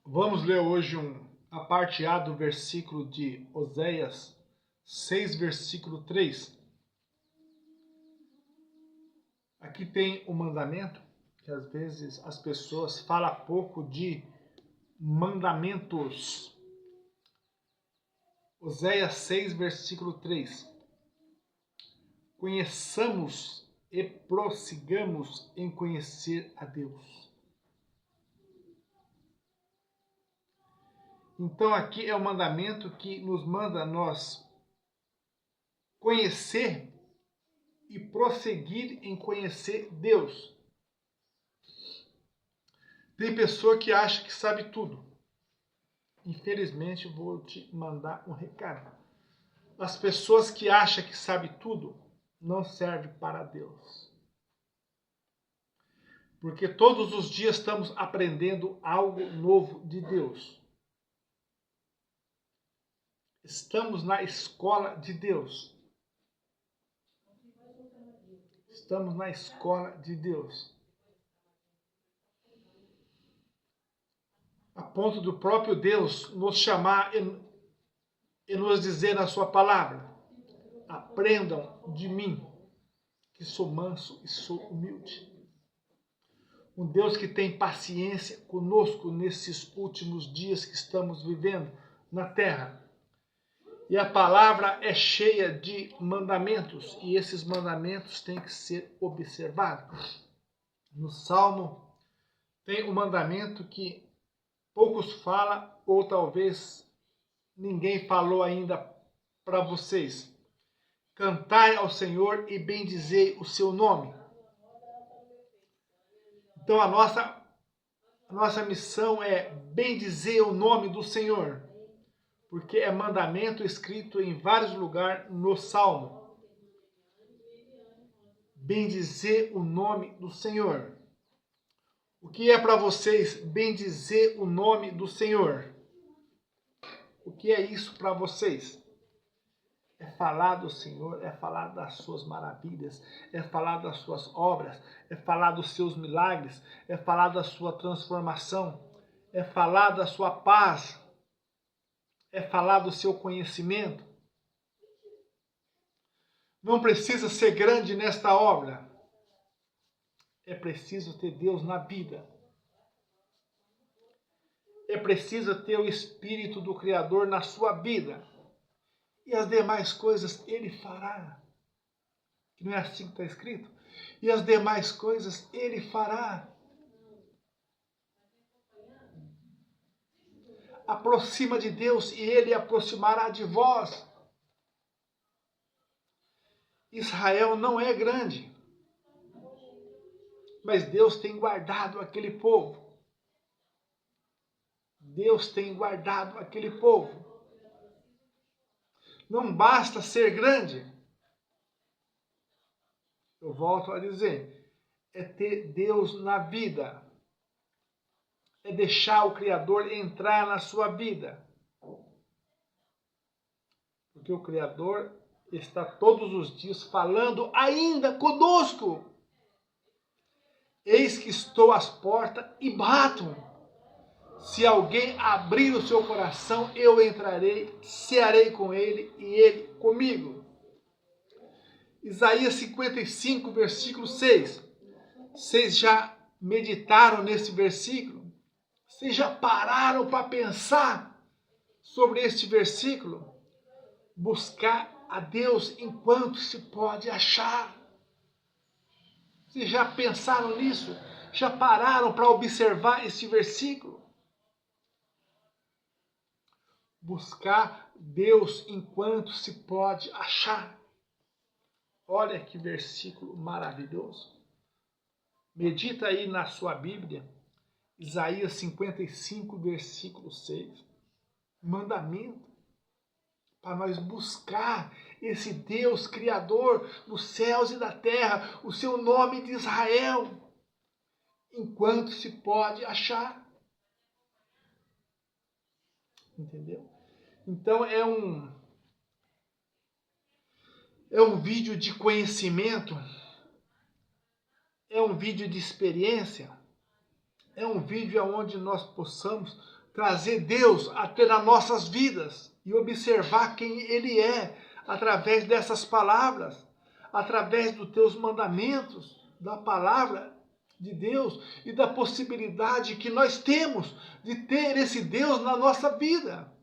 Vamos ler hoje a parte A do versículo de Oséias 6, versículo 3. Aqui tem um mandamento, que às vezes as pessoas falam pouco de mandamentos. Oséias 6, versículo 3. Conheçamos e prossigamos em conhecer a Deus. Então aqui é o mandamento que nos manda nós conhecer e prosseguir em conhecer Deus. Tem pessoa que acha que sabe tudo. Infelizmente, vou te mandar um recado. As pessoas que acham que sabe tudo não servem para Deus. Porque todos os dias estamos aprendendo algo novo de Deus. Estamos na escola de Deus. Estamos na escola de Deus. A ponto do próprio Deus nos chamar e nos dizer na sua palavra: aprendam de mim, que sou manso e sou humilde. Um Deus que tem paciência conosco nesses últimos dias que estamos vivendo na terra. E a palavra é cheia de mandamentos, e esses mandamentos têm que ser observados. No Salmo tem um mandamento que poucos falam, ou talvez ninguém falou ainda para vocês. Cantai ao Senhor e bendizei o seu nome. Então a nossa missão é bendizer o nome do Senhor, porque é mandamento escrito em vários lugares no Salmo. Bendizer o nome do Senhor. O que é para vocês bendizer o nome do Senhor? O que é isso para vocês? É falar do Senhor, é falar das suas maravilhas, é falar das suas obras, é falar dos seus milagres, é falar da sua transformação, é falar da sua paz, é falar do seu conhecimento. Não precisa ser grande nesta obra. É preciso ter Deus na vida. É preciso ter o Espírito do Criador na sua vida. E as demais coisas Ele fará. Não é assim que está escrito? E as demais coisas Ele fará. Aproxima de Deus e Ele aproximará de vós. Israel não é grande, mas Deus tem guardado aquele povo. Deus tem guardado aquele povo. Não basta ser grande. Eu volto a dizer, é ter Deus na vida. É deixar o Criador entrar na sua vida. Porque o Criador está todos os dias falando ainda conosco. Eis que estou às portas e bato. Se alguém abrir o seu coração, eu entrarei, cearei com ele e ele comigo. Isaías 55, versículo 6. Vocês já meditaram nesse versículo? Vocês já pararam para pensar sobre este versículo? Buscar a Deus enquanto se pode achar. Vocês já pensaram nisso? Já pararam para observar esse versículo? Buscar Deus enquanto se pode achar. Olha que versículo maravilhoso. Medita aí na sua Bíblia, Isaías 55, versículo 6. Mandamento para nós buscar esse Deus Criador dos céus e da terra, o seu nome de Israel, enquanto se pode achar. Entendeu? Então é um vídeo de conhecimento, é um vídeo de experiência, é um vídeo onde nós possamos trazer Deus até nas nossas vidas e observar quem Ele é através dessas palavras, através dos teus mandamentos, da palavra de Deus e da possibilidade que nós temos de ter esse Deus na nossa vida.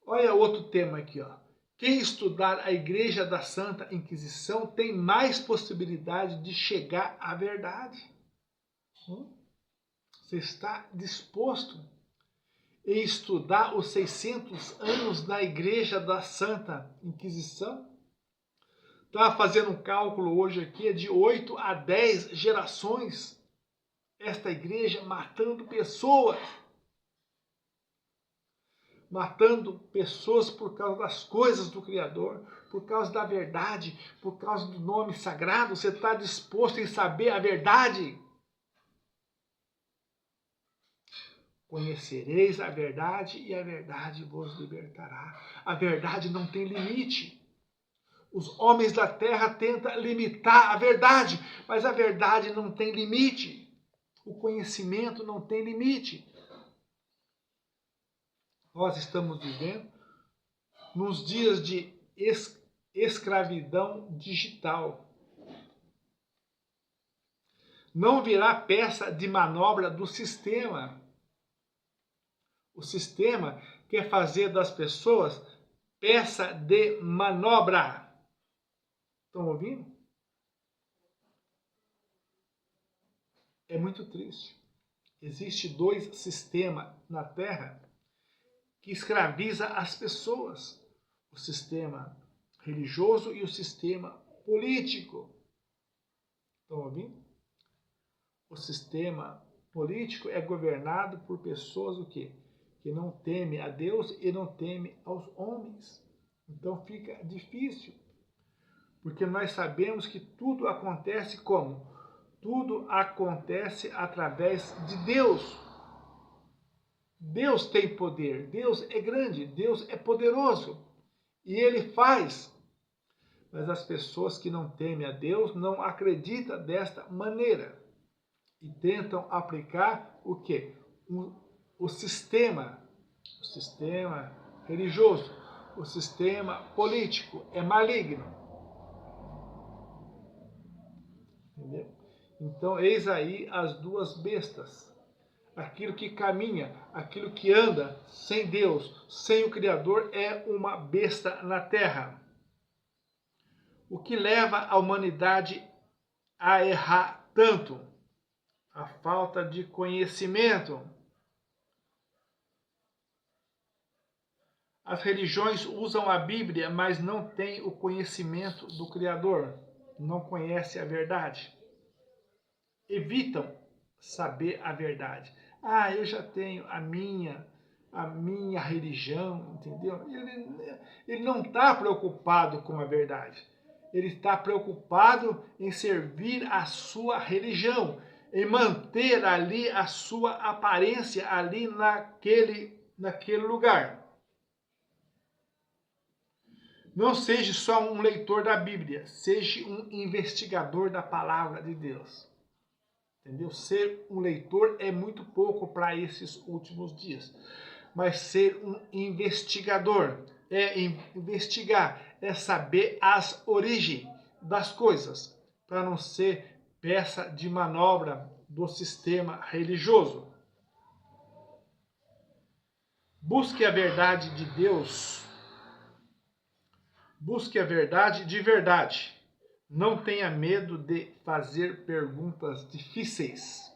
Olha outro tema aqui, ó. Quem estudar a Igreja da Santa Inquisição tem mais possibilidade de chegar à verdade. Você está disposto em estudar os 600 anos da Igreja da Santa Inquisição? Estava fazendo um cálculo hoje aqui, é de 8 a 10 gerações esta igreja matando pessoas. Matando pessoas por causa das coisas do Criador, por causa da verdade, por causa do nome sagrado. Você está disposto em saber a verdade? Conhecereis a verdade e a verdade vos libertará. A verdade não tem limite. Os homens da terra tentam limitar a verdade, mas a verdade não tem limite. O conhecimento não tem limite. Nós estamos vivendo nos dias de escravidão digital. Não virá peça de manobra do sistema. O sistema quer fazer das pessoas peça de manobra. Estão ouvindo? É muito triste. Existem dois sistemas na Terra que escraviza as pessoas. O sistema religioso e o sistema político. Estão ouvindo? O sistema político é governado por pessoas o quê? Que não temem a Deus e não temem aos homens. Então fica difícil. Porque nós sabemos que tudo acontece como? Tudo acontece através de Deus. Deus tem poder, Deus é grande, Deus é poderoso e Ele faz. Mas as pessoas que não temem a Deus não acreditam desta maneira e tentam aplicar o quê? O sistema religioso, o sistema político é maligno. Entendeu? Então, eis aí as duas bestas. Aquilo que caminha, aquilo que anda sem Deus, sem o Criador, é uma besta na terra. O que leva a humanidade a errar tanto? A falta de conhecimento. As religiões usam a Bíblia, mas não têm o conhecimento do Criador. Não conhecem a verdade. Evitam saber a verdade. Ah, eu já tenho a minha religião, entendeu? Ele não está preocupado com a verdade. Ele está preocupado em servir a sua religião, em manter ali a sua aparência ali naquele lugar. Não seja só um leitor da Bíblia, seja um investigador da palavra de Deus. Entendeu? Ser um leitor é muito pouco para esses últimos dias. Mas ser um investigador é investigar, é saber as origens das coisas, para não ser peça de manobra do sistema religioso. Busque a verdade de Deus. Busque a verdade de verdade. Não tenha medo de fazer perguntas difíceis.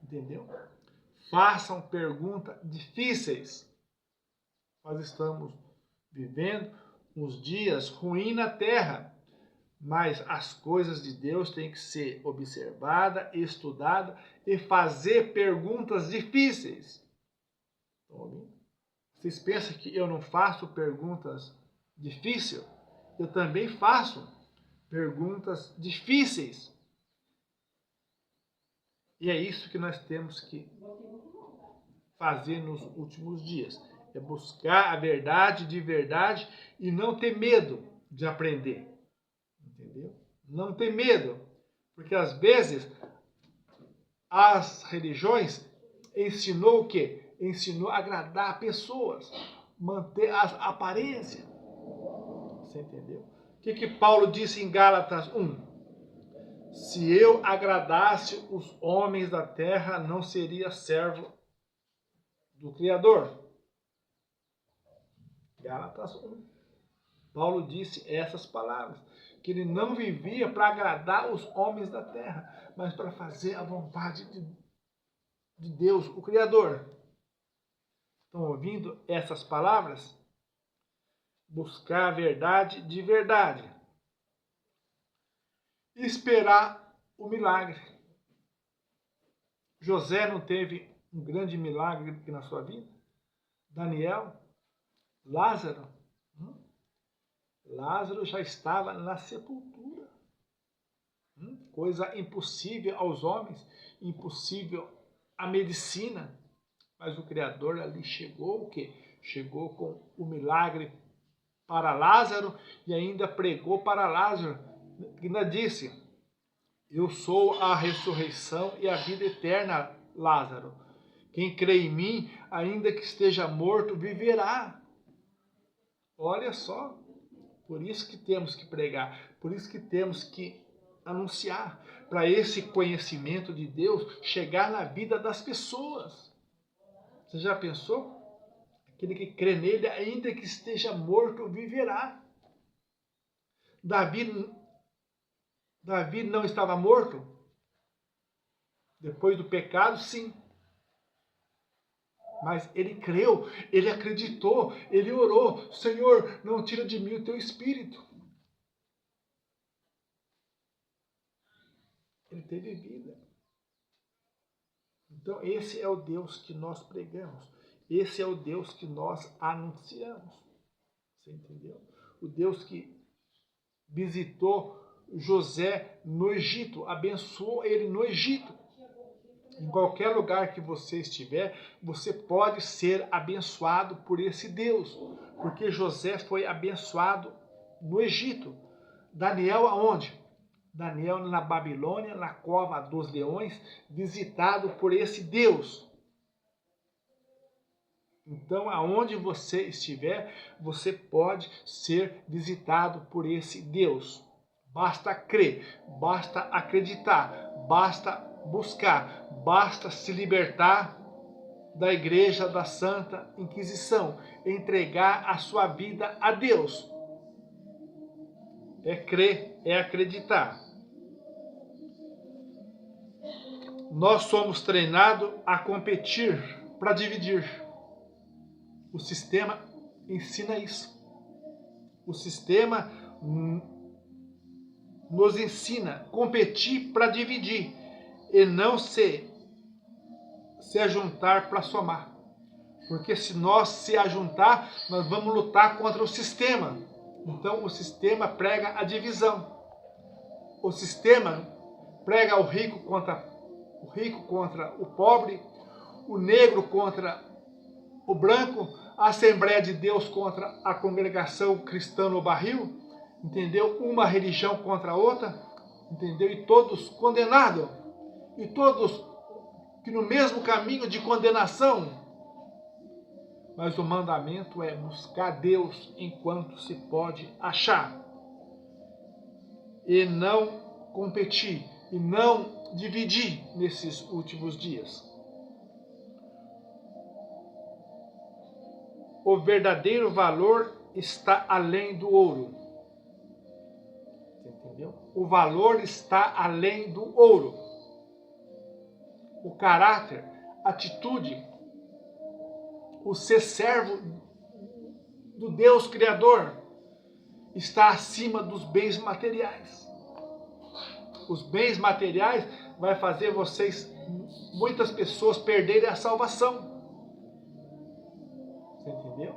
Entendeu? Façam perguntas difíceis. Nós estamos vivendo uns dias ruins na Terra, mas as coisas de Deus têm que ser observadas, estudadas e fazer perguntas difíceis. Vocês pensam que eu não faço perguntas difíceis? Eu também faço perguntas difíceis. E é isso que nós temos que fazer nos últimos dias. É buscar a verdade de verdade e não ter medo de aprender. Entendeu? Não tem medo, porque às vezes as religiões ensinou o quê? Ensinou a agradar pessoas, manter a aparência. Você entendeu? O que Paulo disse em Gálatas 1? Se eu agradasse os homens da terra, não seria servo do Criador. Gálatas 1. Paulo disse essas palavras, que ele não vivia para agradar os homens da terra, mas para fazer a vontade de Deus, o Criador. Estão ouvindo essas palavras? Buscar a verdade de verdade. Esperar o milagre. José não teve um grande milagre na sua vida? Daniel? Lázaro? Lázaro já estava na sepultura. Coisa impossível aos homens, impossível à medicina. Mas o Criador ali chegou o quê? Chegou com o milagre para Lázaro e ainda pregou para Lázaro. Ainda disse, eu sou a ressurreição e a vida eterna, Lázaro. Quem crê em mim, ainda que esteja morto, viverá. Olha só, por isso que temos que pregar, por isso que temos que anunciar, para esse conhecimento de Deus chegar na vida das pessoas. Você já pensou? Aquele que crê nele, ainda que esteja morto, viverá. Davi não estava morto? Depois do pecado, sim. Mas ele creu, ele acreditou, ele orou. Senhor, não tira de mim o teu espírito. Ele teve vida. Então, esse é o Deus que nós pregamos. Esse é o Deus que nós anunciamos. Você entendeu? O Deus que visitou José no Egito, abençoou ele no Egito. Em qualquer lugar que você estiver, você pode ser abençoado por esse Deus. Porque José foi abençoado no Egito. Daniel aonde? Daniel na Babilônia, na cova dos leões, visitado por esse Deus. Então, aonde você estiver, você pode ser visitado por esse Deus. Basta crer, basta acreditar, basta buscar, basta se libertar da igreja da Santa Inquisição, entregar a sua vida a Deus. É crer, é acreditar. Nós somos treinados a competir para dividir. O sistema ensina isso. O sistema nos ensina a competir para dividir e não se ajuntar para somar. Porque se nós se ajuntar, nós vamos lutar contra o sistema. Então o sistema prega a divisão. O sistema prega o rico contra o pobre, o negro contra o branco, a Assembleia de Deus contra a congregação cristã no barril, entendeu? Uma religião contra a outra, entendeu? E todos condenados, e todos que no mesmo caminho de condenação. Mas o mandamento é buscar Deus enquanto se pode achar. E não competir, e não dividir nesses últimos dias. O verdadeiro valor está além do ouro. Entendeu? O valor está além do ouro. O caráter, a atitude, o ser servo do Deus Criador está acima dos bens materiais. Os bens materiais vai fazer muitas pessoas perderem a salvação. Você entendeu?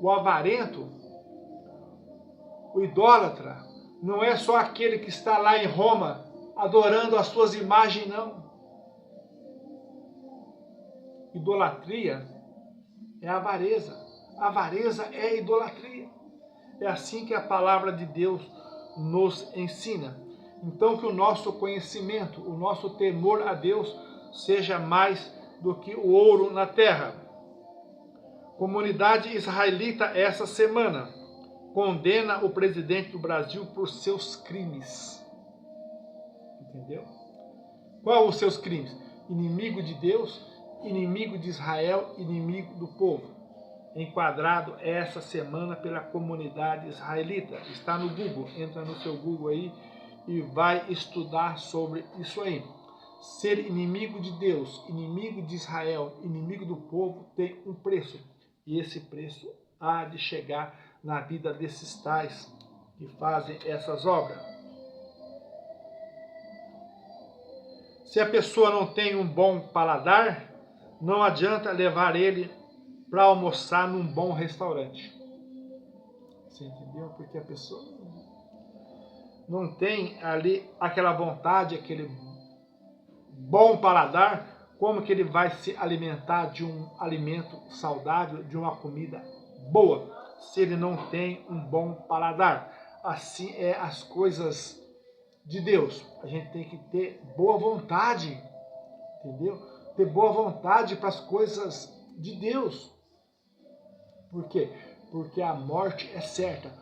O avarento, o idólatra, não é só aquele que está lá em Roma adorando as suas imagens, não. Idolatria é avareza. Avareza é idolatria. É assim que a palavra de Deus nos ensina. Então que o nosso conhecimento, o nosso temor a Deus seja mais do que o ouro na terra. Comunidade israelita essa semana condena o presidente do Brasil por seus crimes. Entendeu? Qual os seus crimes? Inimigo de Deus, inimigo de Israel, inimigo do povo. Enquadrado essa semana pela comunidade israelita. Está no Google, entra no seu Google aí e vai estudar sobre isso aí. Ser inimigo de Deus, inimigo de Israel, inimigo do povo tem um preço. E esse preço há de chegar na vida desses tais que fazem essas obras. Se a pessoa não tem um bom paladar, não adianta levar ele para almoçar num bom restaurante. Você entendeu? Porque a pessoa não tem ali aquela vontade, aquele bom paladar, como que ele vai se alimentar de um alimento saudável, de uma comida boa, se ele não tem um bom paladar? Assim é as coisas de Deus. A gente tem que ter boa vontade, entendeu? Ter boa vontade para as coisas de Deus. Por quê? Porque a morte é certa.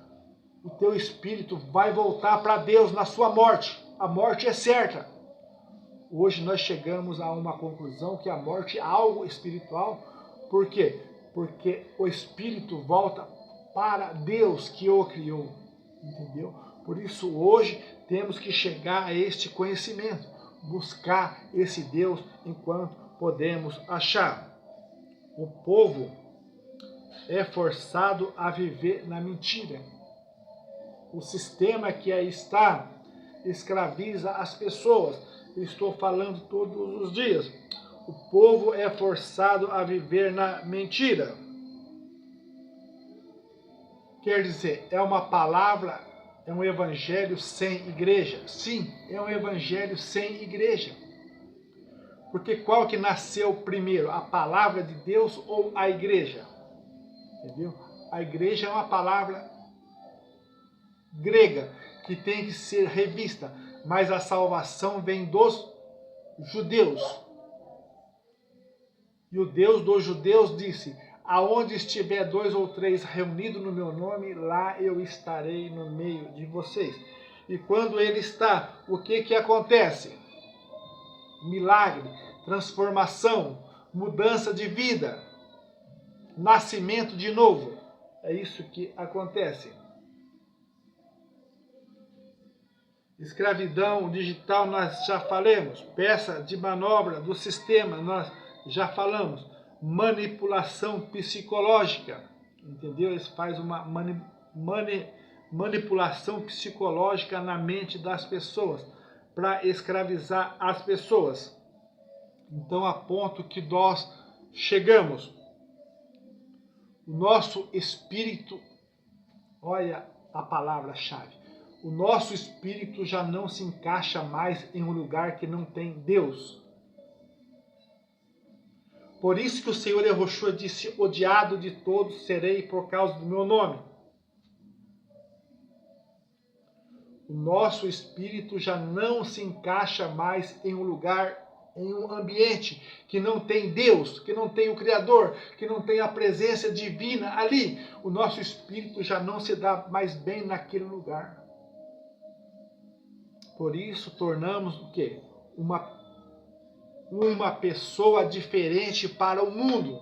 O teu espírito vai voltar para Deus na sua morte. A morte é certa. Hoje nós chegamos a uma conclusão que a morte é algo espiritual. Por quê? Porque o espírito volta para Deus que o criou. Entendeu? Por isso hoje temos que chegar a este conhecimento. Buscar esse Deus enquanto podemos achar. O povo é forçado a viver na mentira. O sistema que aí está escraviza as pessoas. Eu estou falando todos os dias. O povo é forçado a viver na mentira. Quer dizer, é uma palavra, é um evangelho sem igreja. Sim, é um evangelho sem igreja. Porque qual que nasceu primeiro? A palavra de Deus ou a igreja? Entendeu? A igreja é uma palavra grega que tem que ser revista, mas a salvação vem dos judeus. E o Deus dos judeus disse: aonde estiver 2 ou 3 reunidos no meu nome, lá eu estarei no meio de vocês. E quando ele está, o que acontece? Milagre, transformação, mudança de vida, nascimento de novo. É isso que acontece. Escravidão digital nós já falamos. Peça de manobra do sistema nós já falamos. Manipulação psicológica. Entendeu? Eles fazem uma manipulação psicológica na mente das pessoas para escravizar as pessoas. Então, a ponto que nós chegamos. O nosso espírito, olha a palavra-chave, o nosso espírito já não se encaixa mais em um lugar que não tem Deus. Por isso que o Senhor Yahushua disse: odiado de todos serei por causa do meu nome. O nosso espírito já não se encaixa mais em um lugar, em um ambiente que não tem Deus, que não tem o Criador, que não tem a presença divina ali. O nosso espírito já não se dá mais bem naquele lugar. Por isso tornamos o quê? Uma pessoa diferente para o mundo.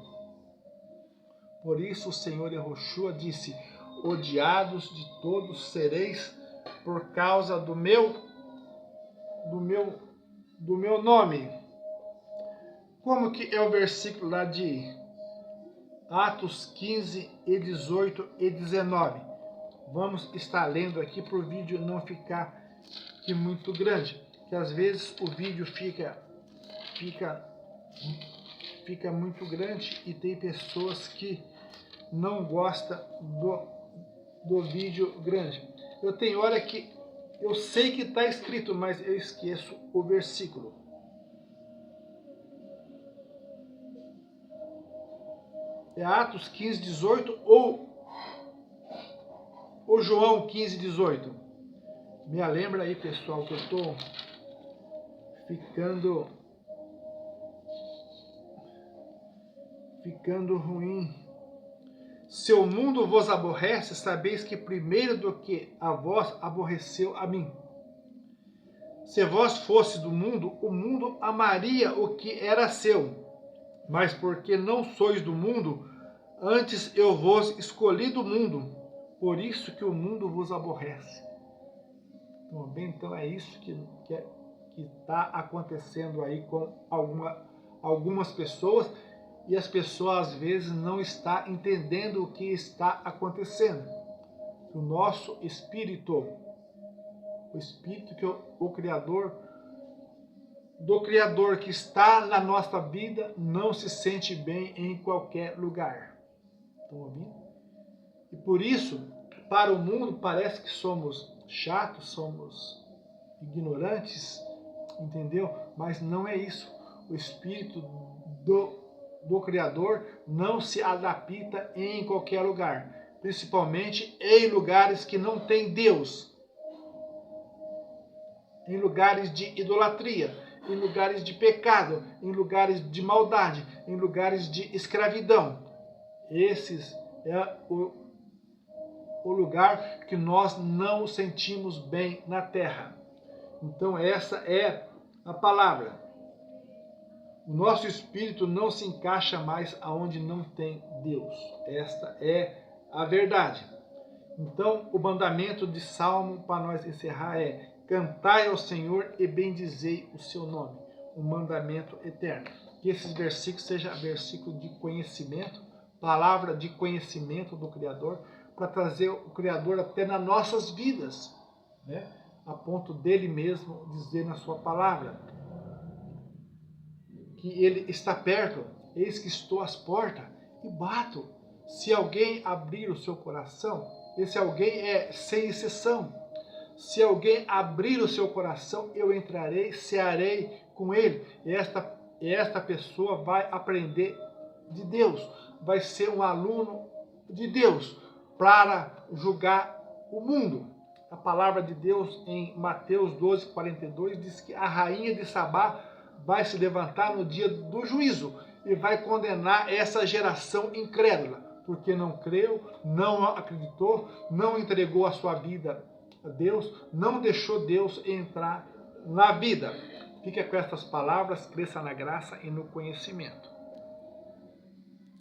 Por isso o Senhor Yahushua disse: odiados de todos sereis por causa do meu nome. Como que é o versículo lá de Atos 15, e 18 e 19? Vamos estar lendo aqui para o vídeo não ficar aqui muito grande, que às vezes o vídeo fica muito grande e tem pessoas que não gostam do vídeo grande. Eu tenho hora que eu sei que está escrito, mas eu esqueço o versículo. É Atos 15, 18 ou João 15, 18? Me lembra aí, pessoal, que eu estou ficando ruim. Se o mundo vos aborrece, sabeis que primeiro do que a vós aborreceu a mim. Se vós fosse do mundo, o mundo amaria o que era seu. Mas porque não sois do mundo, antes eu vos escolhi do mundo, por isso que o mundo vos aborrece. Então é isso que está acontecendo aí com algumas pessoas, e as pessoas às vezes não estão entendendo o que está acontecendo. O nosso espírito, o espírito que o Criador, do Criador que está na nossa vida, não se sente bem em qualquer lugar. Estão ouvindo? E por isso, para o mundo parece que somos chatos, somos ignorantes, entendeu? Mas não é isso. O espírito do Criador não se adapta em qualquer lugar, principalmente em lugares que não tem Deus, em lugares de idolatria, em lugares de pecado, em lugares de maldade, em lugares de escravidão. Esses é o lugar que nós não sentimos bem na terra. Então essa é a palavra. O nosso espírito não se encaixa mais aonde não tem Deus. Esta é a verdade. Então o mandamento de Salmo para nós encerrar é: cantai ao Senhor e bendizei o seu nome. Um mandamento eterno. Que esses versículos sejam versículos de conhecimento, palavra de conhecimento do Criador, para trazer o Criador até nas nossas vidas, né? A ponto dele mesmo dizer na sua palavra que ele está perto, eis que estou às portas e bato. Se alguém abrir o seu coração, esse alguém é sem exceção. Se alguém abrir o seu coração, eu entrarei, cearei com ele. E esta pessoa vai aprender de Deus, vai ser um aluno de Deus para julgar o mundo. A palavra de Deus em Mateus 12:42 diz que a rainha de Sabá vai se levantar no dia do juízo e vai condenar essa geração incrédula, porque não creu, não acreditou, não entregou a sua vida a Deus, não deixou Deus entrar na vida. Fica com estas palavras, cresça na graça e no conhecimento.